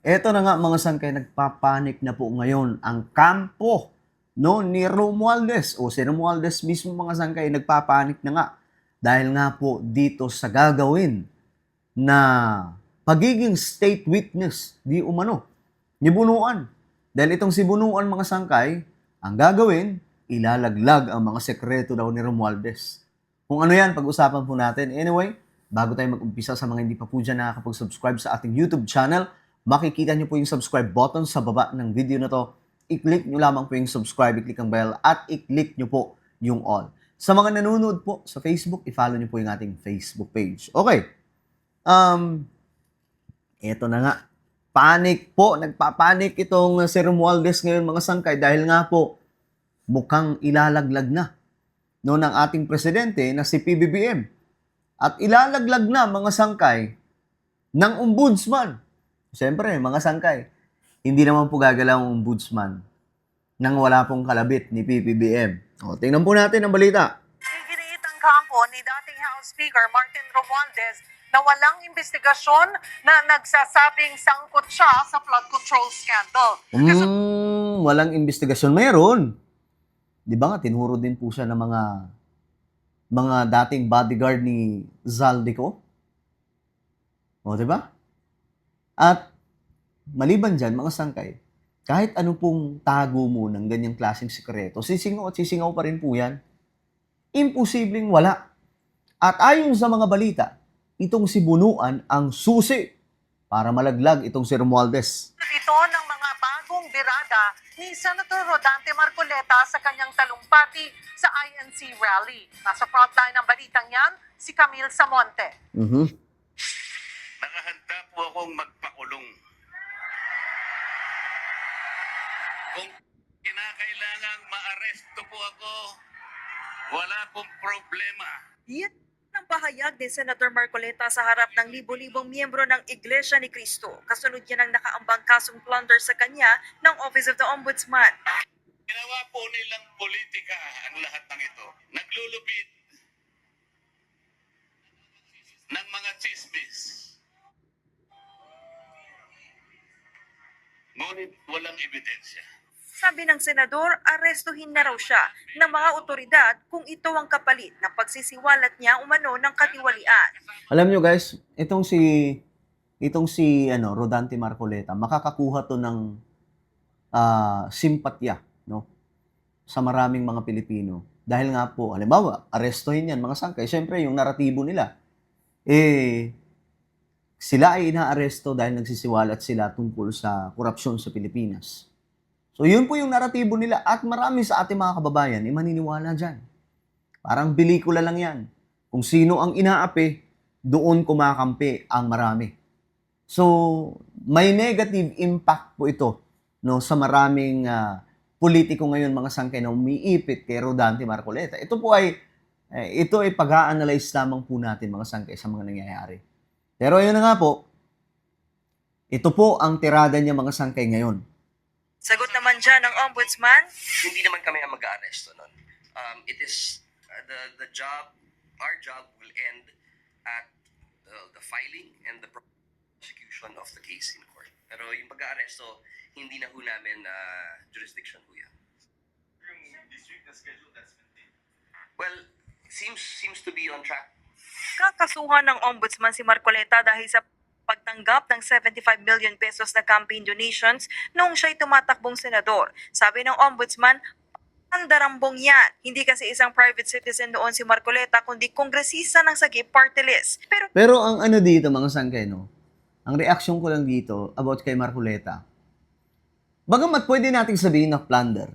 Eto na nga mga sangkay, nagpapanik na po ngayon ang kampo no ni Romualdez o si Romualdez mismo mga sangkay nagpapanik na nga dahil nga po dito sa gagawin na pagiging state witness di umano ni Bunuan. Dahil itong si Bunuan mga sangkay, ang gagawin, ilalaglag ang mga sekreto daw ni Romualdez. Kung ano yan, pag-usapan po natin. Anyway, bago tayo mag-umpisa sa mga hindi pa po dyan nakakapag-subscribe sa ating YouTube channel, makikita nyo po yung subscribe button sa baba ng video na to. I-click nyo lamang po yung subscribe, i-click ang bell, at i-click nyo po yung all. Sa mga nanonood po sa Facebook, i-follow nyo po yung ating Facebook page. Okay. Eto na nga. Panic po, nagpapanik itong si Romualdez ngayon mga sangkay dahil nga po mukhang ilalaglag na no, ng ating presidente na si PBBM. At ilalaglag na mga sangkay ng ombudsman. Siyempre, mga sangkay, hindi naman po gagalaw ang ombudsman nang wala pong kalabit ni PBBM. O, tingnan po natin ang balita. Iginiit ang kampo ni dating House Speaker Martin Romualdez na walang investigasyon na nagsasabing sangkot siya sa flood control scandal. Walang investigasyon. Meron. Di ba nga, tinuro din po siya ng mga dating bodyguard ni Zaldico. O, di ba? At maliban dyan, mga sangkay, kahit ano pong tago mo ng ganyang klaseng sekreto, sisingaw at sisingaw pa rin po yan. Imposibleng wala. At ayon sa mga balita, itong si Bunuan ang susi para malaglag itong si Romualdez. Ito ng mga bagong birada ni Senator Rodante Marcoleta sa kanyang talumpati sa INC rally. Nasa frontline ng balitang yan, si Camille Samonte. Nakahanda po akong magpakulong. Kung kinakailangang maaresto po ako, wala pong problema. Yan ang pahayag ni Senator Marcoleta sa harap ng libo-libong miyembro ng Iglesia ni Cristo. Kasunod yan ang nakaambang kasong plunder sa kanya ng Office of the Ombudsman. Ginawa po nilang politika ang lahat ng ito. Naglulupit ng mga chismis. Ngunit walang ebidensya. Sabi ng senador, arestuhin na raw siya ng mga otoridad kung ito ang kapalit ng pagsisiwalat niya umano ng katiwalian. Alam nyo guys, itong si Rodante Marcoleta, makakakuha to ng simpatya, no, sa maraming mga Pilipino. Dahil nga po, halimbawa, arestuhin yan mga sangkay. Siyempre, yung naratibo nila, sila ay inaaresto dahil nagsisiwalat sila tungkol sa korupsyon sa Pilipinas. So, yun po yung naratibo nila at marami sa ating mga kababayan ay maniniwala dyan. Parang pelikula lang yan. Kung sino ang inaapi, doon kumakampi ang marami. So, may negative impact po ito no, sa maraming politiko ngayon, mga sangkay na umiipit kay Rodante Marcoleta. Ito ay pag-a-analyze lamang po natin mga sangkay sa mga nangyayari. Pero ayun na nga po, ito po ang tirada niya mga sangkay ngayon. Sagot naman dyan ng ombudsman, Hindi naman kami ang mag-aaresto nun. It is the job, our job will end at the filing and the prosecution of the case in court. Pero yung pag-aaresto, hindi na ho namin jurisdiction ho yan. Yung district na schedule that's maintained. Well, seems to be on track. kakasuhan ng ombudsman si Marcoleta dahil sa pagtanggap ng 75 million pesos na campaign donations noong siya'y tumatakbong senador. Sabi ng ombudsman, pandarambong yan. Hindi kasi isang private citizen doon si Marcoleta, kundi kongresista ng Sagip Party List. Pero ang ano dito mga sangkay, no? Ang reaksyon ko lang dito about kay Marcoleta, bagamat pwede nating sabihin na plunder,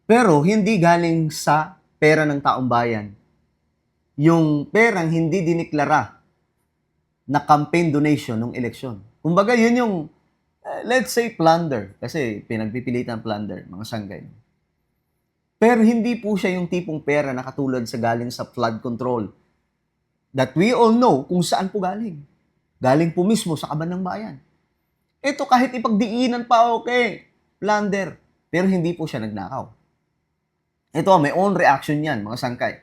pero hindi galing sa pera ng taong bayan. Yung perang hindi diniklara na campaign donation ng eleksyon. Kumbaga, yun yung, let's say, plunder. Kasi pinagpipilitan plunder, mga sanggay. Pero hindi po siya yung tipong pera na katulad sa galing sa flood control. That we all know kung saan po galing. Galing po mismo sa kaban ng bayan. Ito kahit ipagdiinan pa, okay, plunder. Pero hindi po siya nagnakaw. Ito, may own reaction yan, mga sangkay.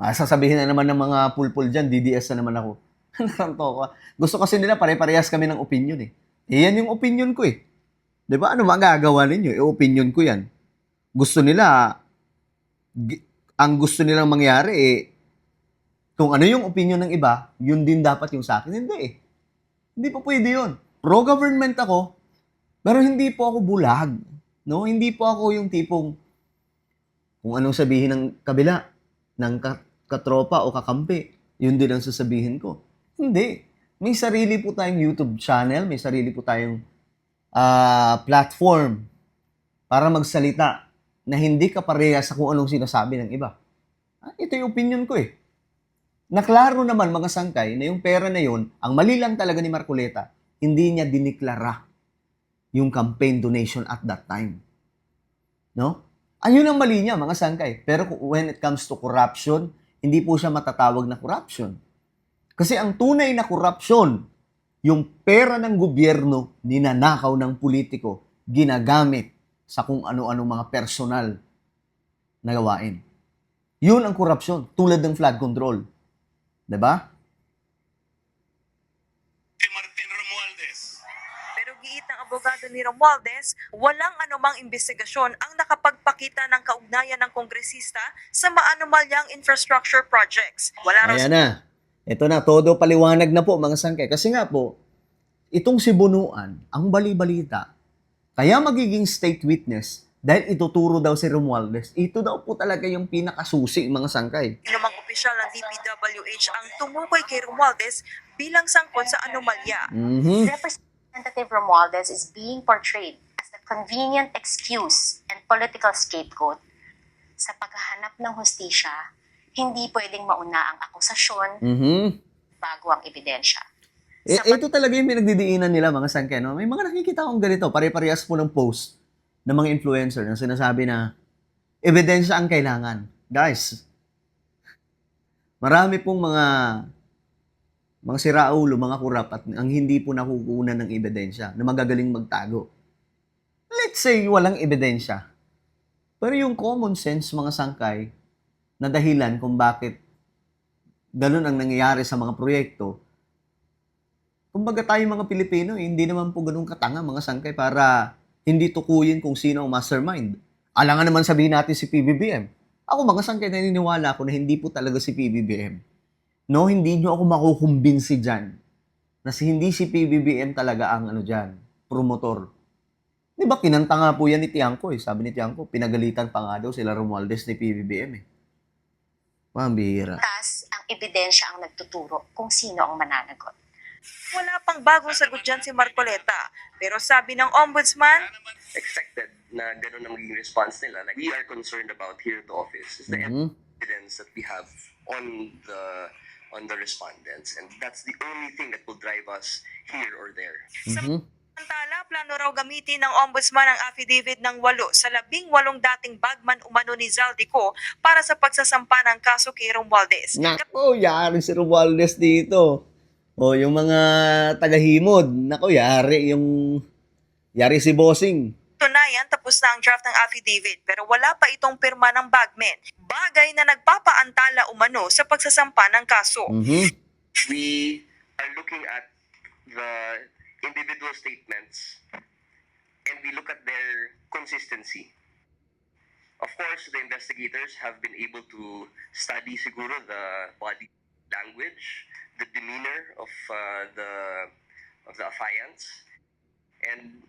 Sasabihin na naman ng mga pulpul dyan, DDS na naman ako. Nakanto ko. Gusto kasi nila pare-parehas kami ng opinion eh. Yan yung opinion ko eh. 'Di ba? Ano magagawa ninyo? Opinion ko yan. Gusto nila, ang gusto nilang mangyari kung ano yung opinion ng iba, yun din dapat yung sa akin. Hindi eh. Hindi po pwede yun. Pro-government ako, pero hindi po ako bulag. No? Hindi po ako yung tipong kung anong sabihin ng kabila, ng katropa o kakampi, yun din ang sasabihin ko. Hindi. May sarili po tayong YouTube channel, may sarili po tayong platform para magsalita na hindi kapareha sa kung anong sinasabi ng iba. Ito yung opinion ko eh. Naklaro naman mga sangkay na yung pera na yun, ang mali lang talaga ni Marcoleta, hindi niya diniklara yung campaign donation at that time. No? Ayun ang mali niya mga sangkay. Pero when it comes to corruption, hindi po siya matatawag na corruption. Kasi ang tunay na corruption, yung pera ng gobyerno, ninanakaw ng politiko, ginagamit sa kung ano-ano mga personal na gawain. Yun ang korupsyon, tulad ng flood control. 'Di ba? Si Martin Romualdez. Pero giit ng abogado ni Romualdez, walang anumang investigasyon ang nakapagpakita ng kaugnayan ng kongresista sa maanumalyang infrastructure projects. Wala raw Ayan na. Ito na, todo paliwanag na po mga sangkay. Kasi nga po, itong si Bunuan, ang bali-balita, kaya magiging state witness dahil ituturo daw si Romualdez. Ito daw po talaga yung pinakasusi mga sangkay. inumang opisyal ng DPWH ang tumukoy kay Romualdez bilang sangkot sa anomalya. Mhm. Representative Romualdez is being portrayed as the convenient excuse and political scapegoat sa paghahanap ng hustisya. Hindi pwedeng mauna ang akusasyon Mhm. bago ang ebidensya. Ito talaga yung pinagdidiinan nila mga sangkay. No? May mga nakikita akong ganito, pare-parehas po ng post ng mga influencer na sinasabi na ebidensya ang kailangan. Guys, marami pong mga siraulo, mga kurap at ang hindi po nakukunan ng ebidensya na magagaling magtago. Let's say walang ebidensya. Pero yung common sense mga sangkay na dahilan kung bakit ganun ang nangyayari sa mga proyekto, kumbaga tayo mga Pilipino, hindi naman po ganun katanga mga sangkay para hindi tukuyin kung sino ang mastermind. Alangan naman sabihin natin si PBBM. Ako mga sangkay, naniniwala ako na hindi po talaga si PBBM. No, hindi nyo ako makukumbinsi dyan na hindi si PBBM talaga ang dyan, promotor. Di ba, kinanta nga po yan ni Tiangco eh. Sabi ni Tiangco, pinagalitan pa nga daw sila Romualdez ni PBBM eh. Mambihira. Tas, ang ebidensya ang nagtuturo kung sino ang mananagot. Wala pang bagong sagot dyan si Marcoleta. Pero sabi ng ombudsman, Expected na ganun ang maging response nila. Like, we are concerned about here at the office is the Mhm. evidence that we have on the respondents, and that's the only thing that will drive us here or there. Mhm. samantala, plano raw gamitin ng ombudsman ang affidavit ng 8 sa 18 dating bagman umano ni Zaldico para sa pagsasampa ng kaso kay Romualdez. Nako, yari si Romualdez dito. O, yung mga tagahimod. Nako, yari si Bossing. Tunayan, tapos na ang draft ng affidavit pero wala pa itong pirma ng bagman. Bagay na nagpapaantala umano sa pagsasampa ng kaso. Mhm. We are looking at the individual statements and we look at their consistency. Of course, the investigators have been able to study siguro the body language, the demeanor of the affiants, and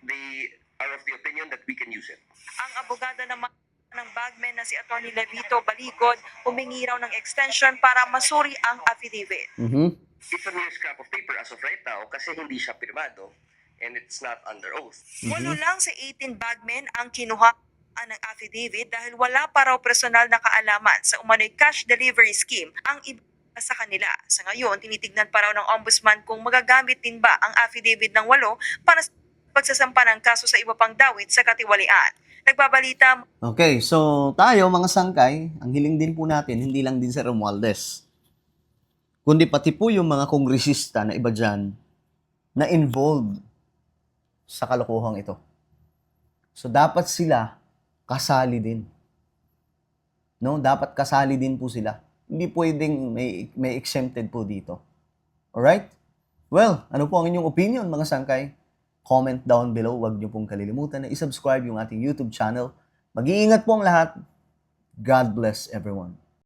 they are of the opinion that we can use it. Ang abogado naman ng bagman na si Atty. Levito Baligod humingi raw ng extension para masuri ang affidavit. Mhm. It's a mere scrap of paper as of right now kasi hindi siya pirmado and it's not under oath. Walo lang sa 18 bagmen ang kinuha ng affidavit dahil wala pa raw personal na kaalaman sa umano'y cash delivery scheme ang iba sa kanila. Sa ngayon, tinitignan pa raw ng ombudsman kung magagamit din ba ang affidavit ng 8 para sa pagsasampa ng kaso sa iba pang dawit sa katiwalian. Nagbabalita Okay, so tayo mga sangkay, ang hiling din po natin, hindi lang din si Romualdez, kundi pati po yung mga kongresista na iba dyan na involved sa kalokohang ito. So dapat sila kasali din. No, dapat kasali din po sila. Hindi pwedeng may exempted po dito. Alright? Well, ano po ang inyong opinion mga sangkay? Comment down below. Huwag niyo pong kalilimutan na isubscribe yung ating YouTube channel. Mag-iingat po ang lahat. God bless everyone.